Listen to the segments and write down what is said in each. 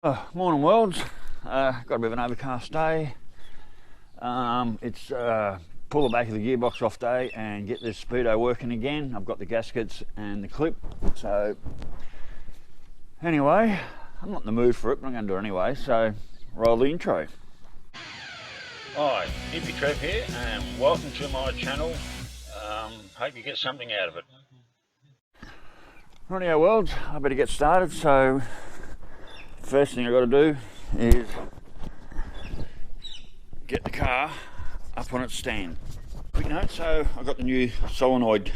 Morning worlds, got a bit of an overcast day. It's pull the back of the gearbox off day and get this Speedo working again. I've got the gaskets and the clip, so anyway, I'm not in the mood for it, but I'm going to do it anyway, so roll the intro. Hi, Hippy Trev here and welcome to my channel. Hope you get something out of it. Rightio worlds, I better get started, so first thing I've got to do is get the car up on its stand. Quick note, so I've got the new solenoid,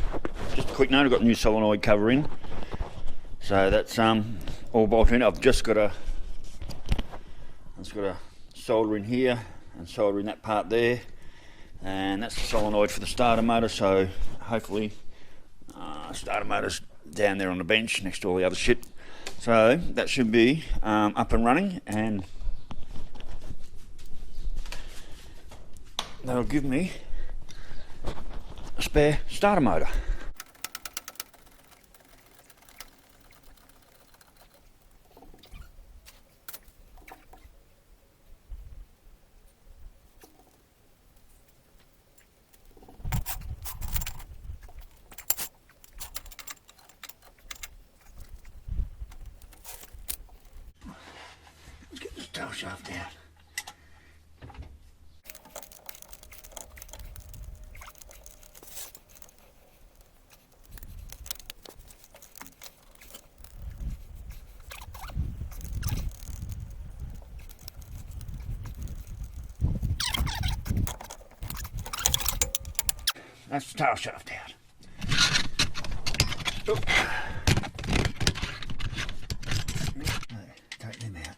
just a quick note, I've got the new solenoid cover in. So that's all bolted in. I've just got a solder in here and solder in that part there. And that's the solenoid for the starter motor, so hopefully starter motor's down there on the bench next to all the other shit. So that should be up and running, and that'll give me a spare starter motor. Let's get this tail shaft out. That's the tail shaft out. Oop. Take them out.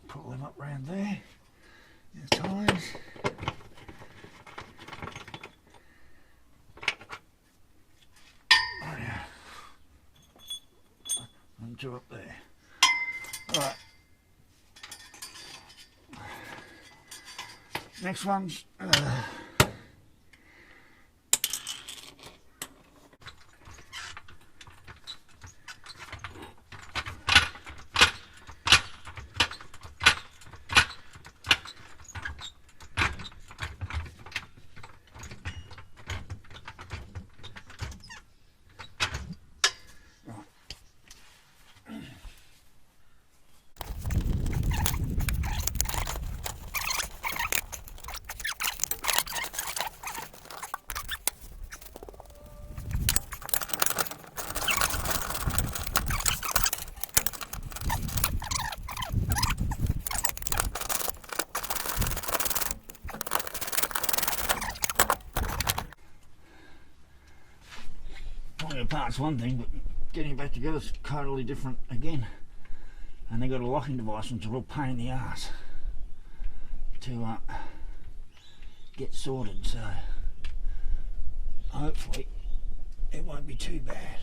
Pull them up round there. There's tyres. Oh yeah. And two up there. Alright. Next one's parts one thing, but getting it back together is totally different again. And they got a locking device, and it's a real pain in the ass to get sorted. So hopefully it won't be too bad.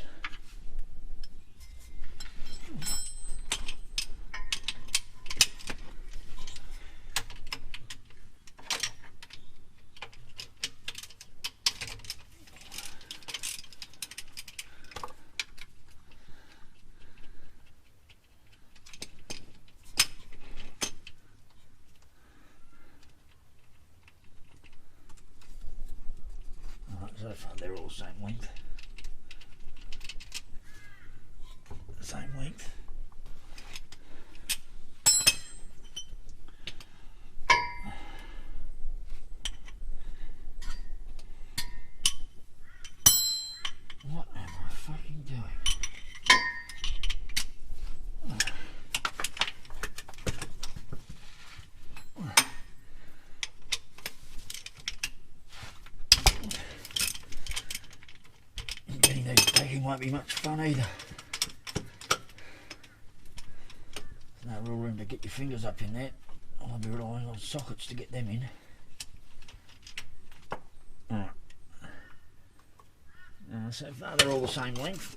So far they're all the same length. Same length. What am I fucking doing? Getting these packing won't be much fun either. There's no real room to get your fingers up in there. I'll be relying on sockets to get them in. Alright. So far they're all the same length.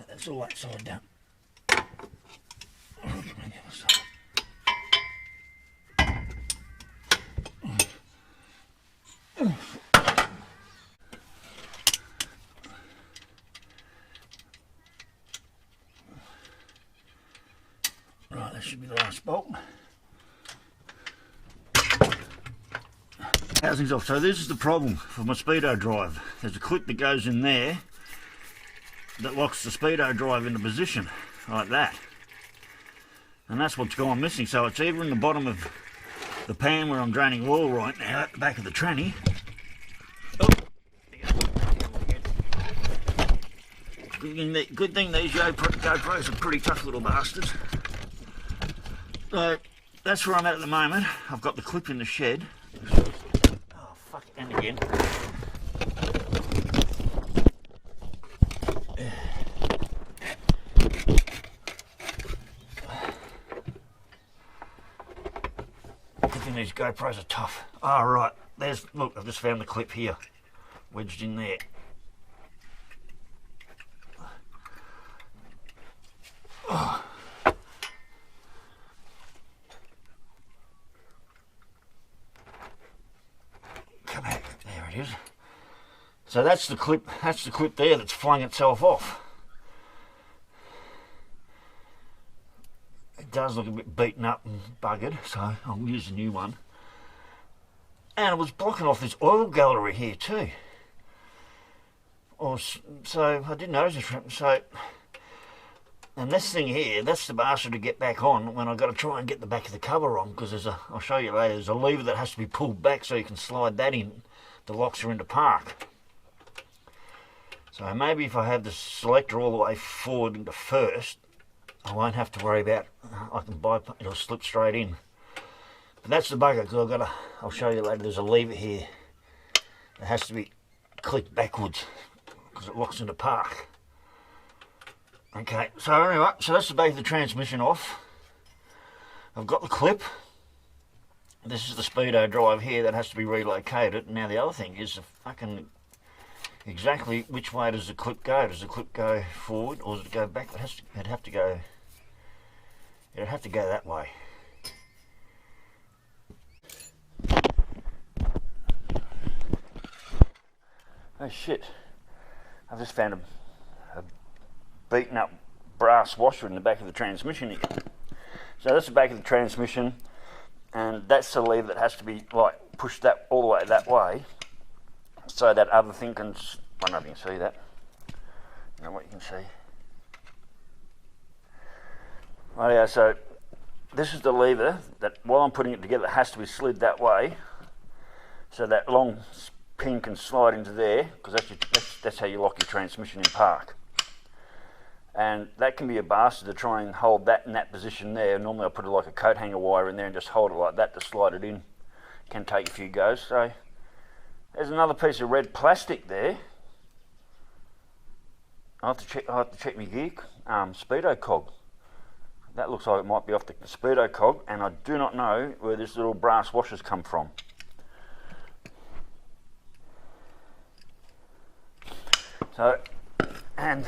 That's all that side done. On the other side. Right, that should be the last bolt. Housing's off. So this is the problem for my Speedo drive. There's a clip that goes in there that locks the Speedo drive into position, like that. And that's what's gone missing. So it's either in the bottom of the pan where I'm draining oil right now, at the back of the tranny. Oh. Good thing these GoPros are pretty tough little bastards. So that's where I'm at the moment. I've got the clip in the shed. Oh fuck, and again. These GoPros are tough. Oh right, look, I've just found the clip here, wedged in there. Oh. Come back, there it is. So that's the clip there that's flung itself off. It does look a bit beaten up and buggered, so I'll use a new one. And it was blocking off this oil gallery here too. So I didn't notice it. So, and this thing here, that's the bastard to get back on when I've got to try and get the back of the cover on, because I'll show you later, there's a lever that has to be pulled back so you can slide that in. The locks are into park. So maybe if I have the selector all the way forward into first, I won't have to worry about, I can bypass, it'll slip straight in. But that's the bugger, because I'll show you later, there's a lever here that has to be clicked backwards because it locks into park. Okay, so anyway, so that's the back of the transmission off. I've got the clip. This is the Speedo drive here that has to be relocated. Now the other thing is the fucking, exactly which way does the clip go? Does the clip go forward or does it go back? It'd have to go that way. Oh shit, I've just found a beaten up brass washer in the back of the transmission here. So that's the back of the transmission, and that's the lever that has to be like pushed that all the way that way, so that other thing can, I don't know if you can see that. You know what you can see. Right, yeah, so this is the lever that while I'm putting it together it has to be slid that way, so that long pin can slide into there, because that's how you lock your transmission in park. And that can be a bastard to try and hold that in that position there. Normally I put like a coat hanger wire in there and just hold it like that to slide it in. Can take a few goes. So there's another piece of red plastic there. I have to check my gear Speedo cog. That looks like it might be off the Speedo cog, and I do not know where this little brass washers come from. So, and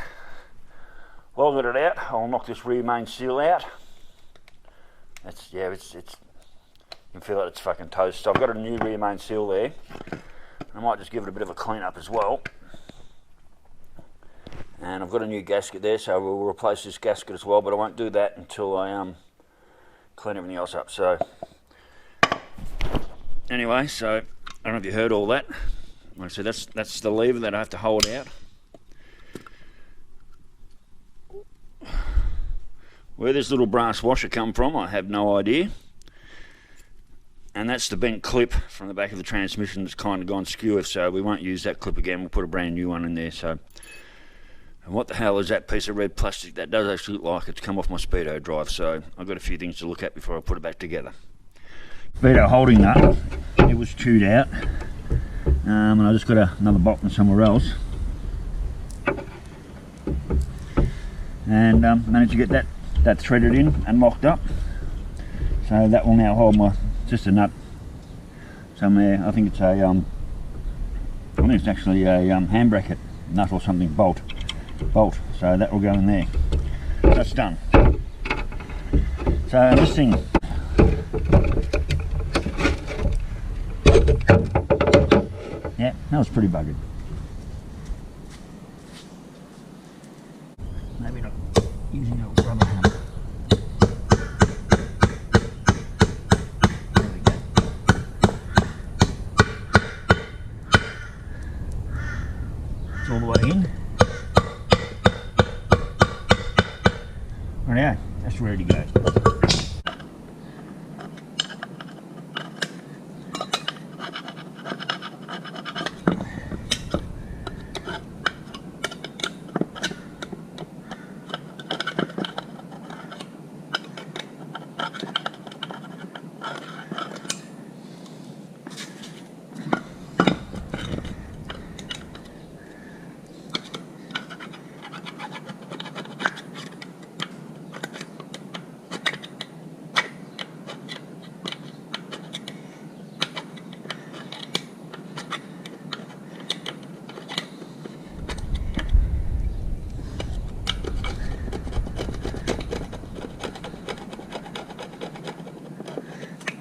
while I've got it out, I'll knock this rear main seal out. It's you can feel that it's fucking toast. So I've got a new rear main seal there. I might just give it a bit of a clean up as well. And I've got a new gasket there, so we'll replace this gasket as well, but I won't do that until I clean everything else up. So anyway, so I don't know if you heard all that. Like I said, that's the lever that I have to hold out. Where this little brass washer come from, I have no idea. And that's the bent clip from the back of the transmission that's kind of gone skew, so we won't use that clip again. We'll put a brand new one in there. So, and what the hell is that piece of red plastic? That does actually look like it's come off my Speedo drive, so I've got a few things to look at before I put it back together. Speedo holding nut, it was chewed out, and I just got another bolt from somewhere else, and managed to get that threaded in and locked up. So that will now hold my, just a nut somewhere. I think it's a I think it's actually a handbracket nut or something, bolt. So that will go in there. That's done. So this thing, yeah, that was pretty buggered. Maybe not using a rubber hammer. There we go. It's all the way in. Rightio, that's ready to go.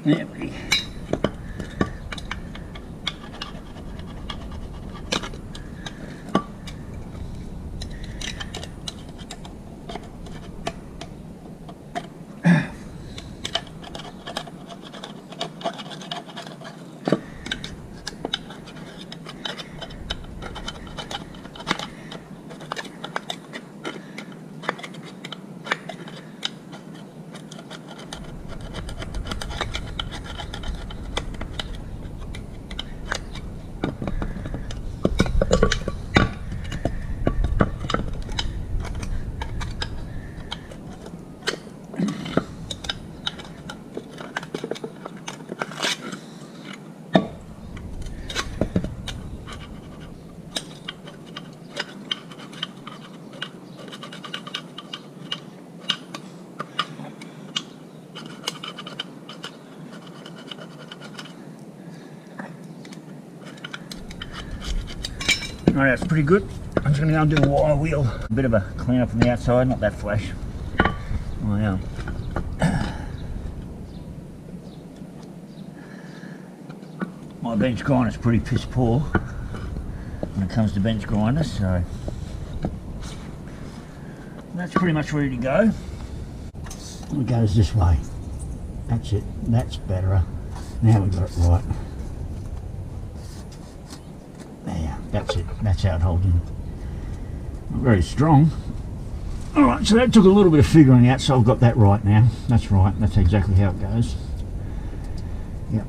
There we go. Alright, that's pretty good. I'm just going to go and do a wire wheel. A bit of a clean up on the outside, not that flash. Wow. My bench grinder's pretty piss poor when it comes to bench grinders, so that's pretty much ready to go. It goes this way. That's it. That's better. Now we've got it right. There, that's it. That's how it holds in. Not very strong. Alright, so that took a little bit of figuring out, so I've got that right now. That's right. That's exactly how it goes. Yep.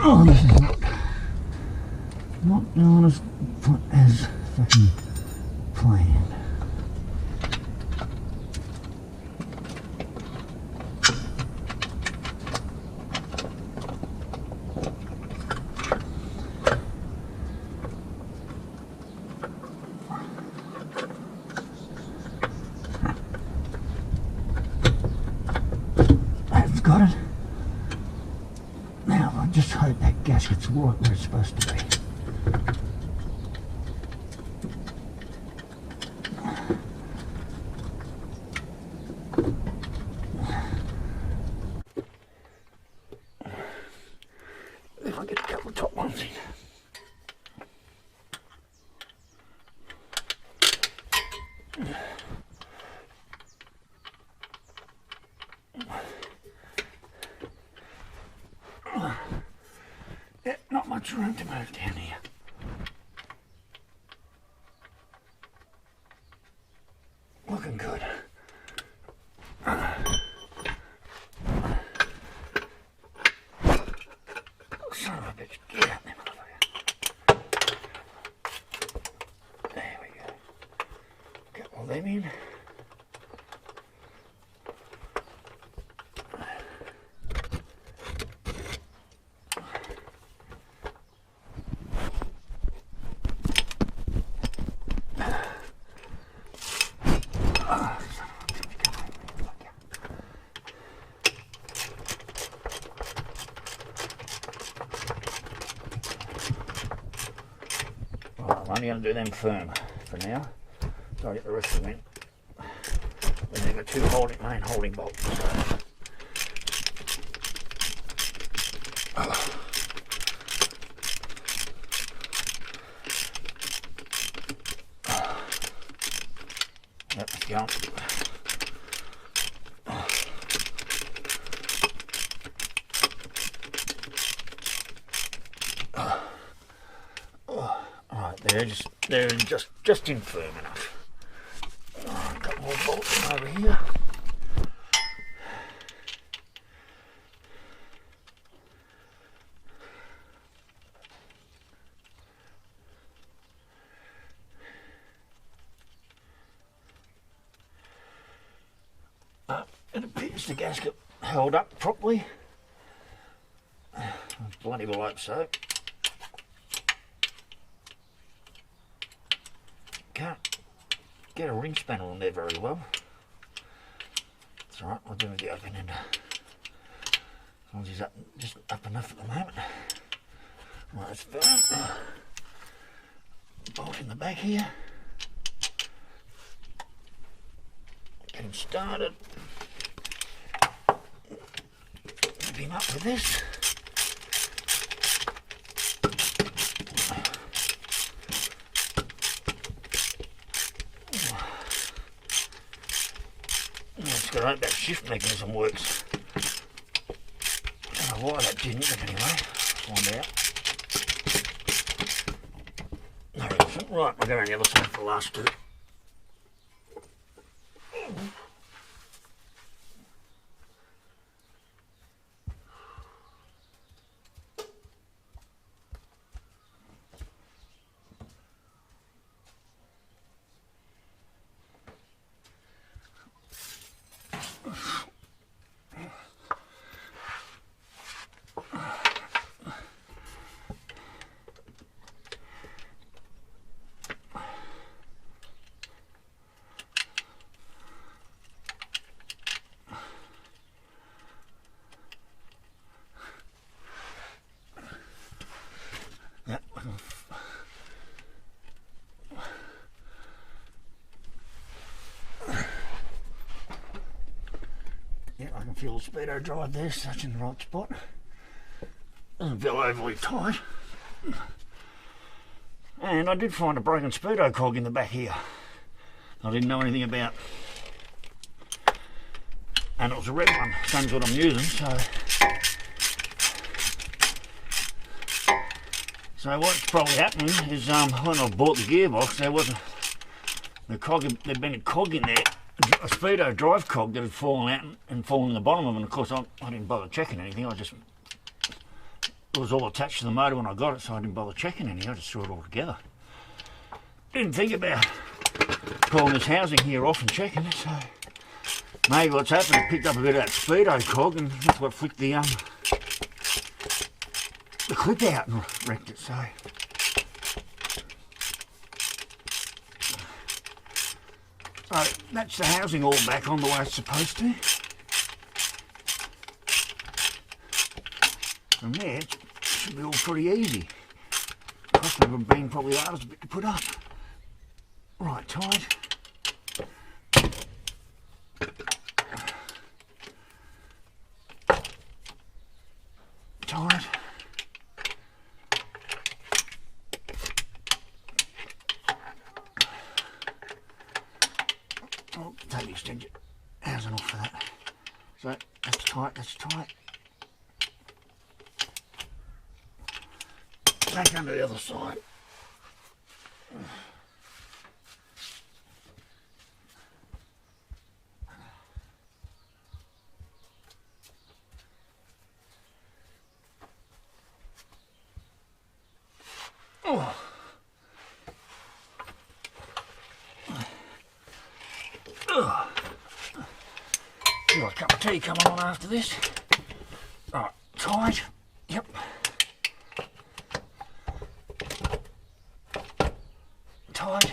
Oh, this is not doing as fucking planned. I've got it. Now I just hope that gasket's right where it's supposed to be. If I get a couple of top ones in. Yeah, not much room to move down here. Looking good. Son of a bitch, get out there, motherfucker. There we go. Get all them in. I'm only going to do them firm for now, so I get the rest of them in. Then they've got two main holding bolts. Yep, it's going. They're just in firm enough. Oh, a couple more bolts over here. It appears the gasket held up properly. Bloody well hope so. Can't get a ring spanner on there very well. It's alright, I'll do with the open end. As long as he's up, just up enough at the moment. Right, that's firm. Bolt in the back here. Get him started. Whip him up with this. I hope that shift mechanism works. I don't know why that didn't, but anyway, find out. No, it isn't. Right, we'll go around the other side for the last two. Yeah, I can feel the Speedo drive there, such in the right spot. Doesn't feel overly tight. And I did find a broken Speedo cog in the back here. I didn't know anything about. And it was a red one, same as what I'm using, so what's probably happening is when I bought the gearbox, there wasn't the cog. There'd been a cog in there, a Speedo drive cog that had fallen out and fallen in the bottom of it. And of course, I didn't bother checking anything. It was all attached to the motor when I got it, so I didn't bother checking anything. I just threw it all together. Didn't think about pulling this housing here off and checking it. So maybe what's happened, it picked up a bit of that Speedo cog, and that's what flicked the clip out and wrecked it. So that's the housing all back on the way it's supposed to. From there, it should be all pretty easy. Cost me being probably the hardest bit to put up. Right, tight. Tight. Oh, take the extension housing off for that. So that's tight, that's tight. back under the other side. Oh. Got a cup of tea coming on after this. Alright, tight. Yep. Tight.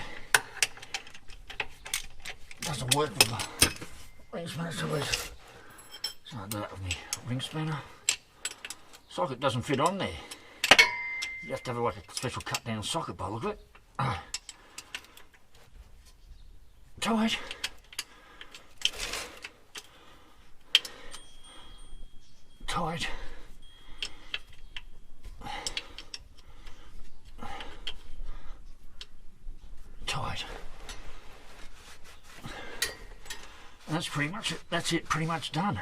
Doesn't work with the ring spinner, so I do that with my ring spinner. Socket doesn't fit on there. You have to have like a special cut down socket by the look of it. Tight. Tight. Tight. And that's pretty much it. That's it, pretty much done.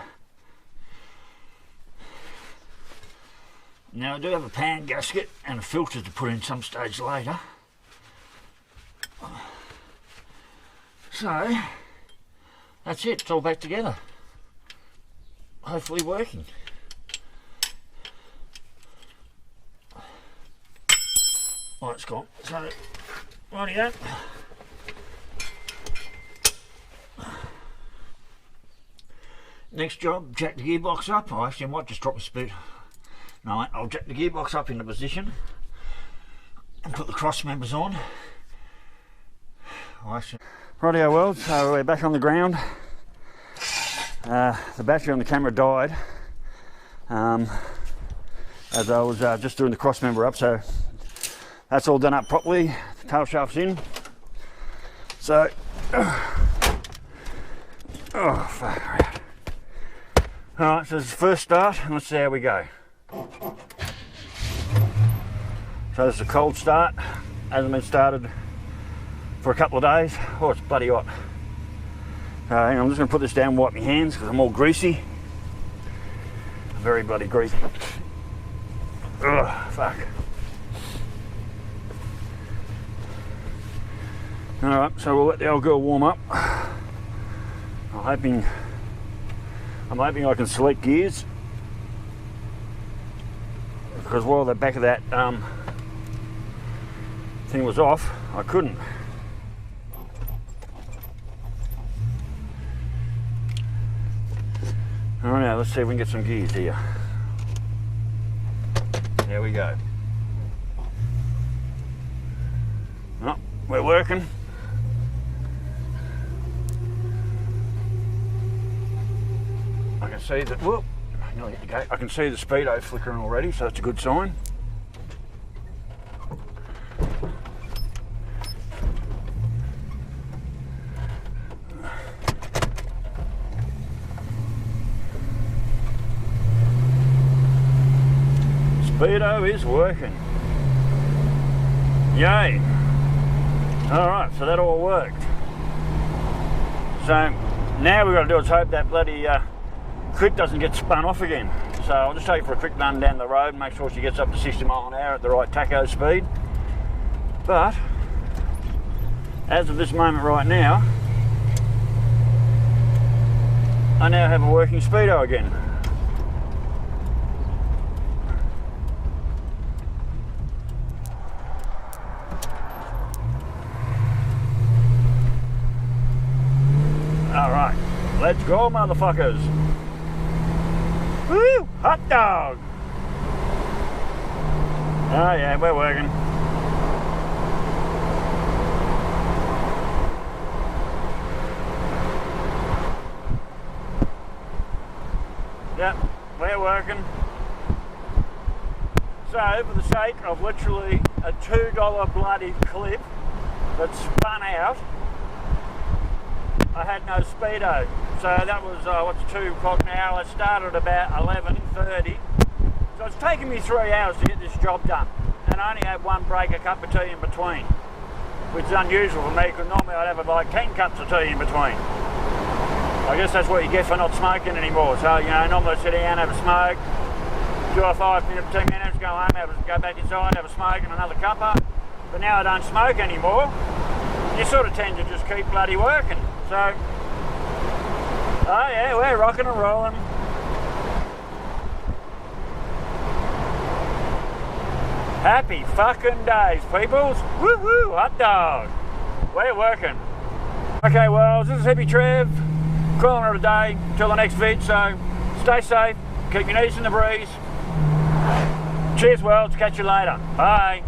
Now I do have a pan gasket and a filter to put in some stage later. So that's it, it's all back together. Hopefully working. Oh, it's gone. So, rightio. Next job, jack the gearbox up. I actually might just drop the speed. No, I'll jack the gearbox up into position and put the cross members on. Rightio, well, so we're back on the ground. The battery on the camera died as I was just doing the cross member up, so that's all done up properly. The tail shaft's in. So, oh fuck. Alright, so this is the first start, and let's see how we go. So this is a cold start, hasn't been started for a couple of days. Oh, it's bloody hot. Hang on, I'm just going to put this down and wipe my hands because I'm all greasy. Very bloody greasy. Ugh, fuck. Alright, so we'll let the old girl warm up. I'm hoping I can select gears, because while the back of that thing was off, I couldn't. Alright, now let's see if we can get some gears here. There we go. Oh, we're working. I can see that, whoop, nearly hit the gate. I can see the speedo flickering already, so that's a good sign. Speedo is working. Yay! Alright, so that all worked. So now we've got to do is hope that bloody crit doesn't get spun off again. So I'll just take her for a quick run down the road and make sure she gets up to 60 mile an hour at the right tacho speed. But as of this moment right now, I now have a working speedo again. Alright, let's go, motherfuckers. Woo! Hot dog! Oh yeah, we're working. Yep, we're working. So, for the sake of literally a $2 bloody clip that spun out, I had no speedo. So that was, what's 2 o'clock now? It started about 11:30. So it's taken me 3 hours to get this job done. And I only had one break, a cup of tea in between, which is unusual for me because normally I'd have like 10 cups of tea in between. I guess that's what you get for not smoking anymore. So, you know, normally I sit down, have a smoke, do a 5 minute, 10 minutes, go go home, go back inside, have a smoke and another cuppa. But now I don't smoke anymore. You sort of tend to just keep bloody working. So, oh yeah, we're rocking and rolling. Happy fucking days, peoples. Woo-hoo, hot dog. We're working. Okay, well, this is Hippy Trev, calling it a day till the next vid, so stay safe, keep your knees in the breeze. Cheers, world, catch you later. Bye.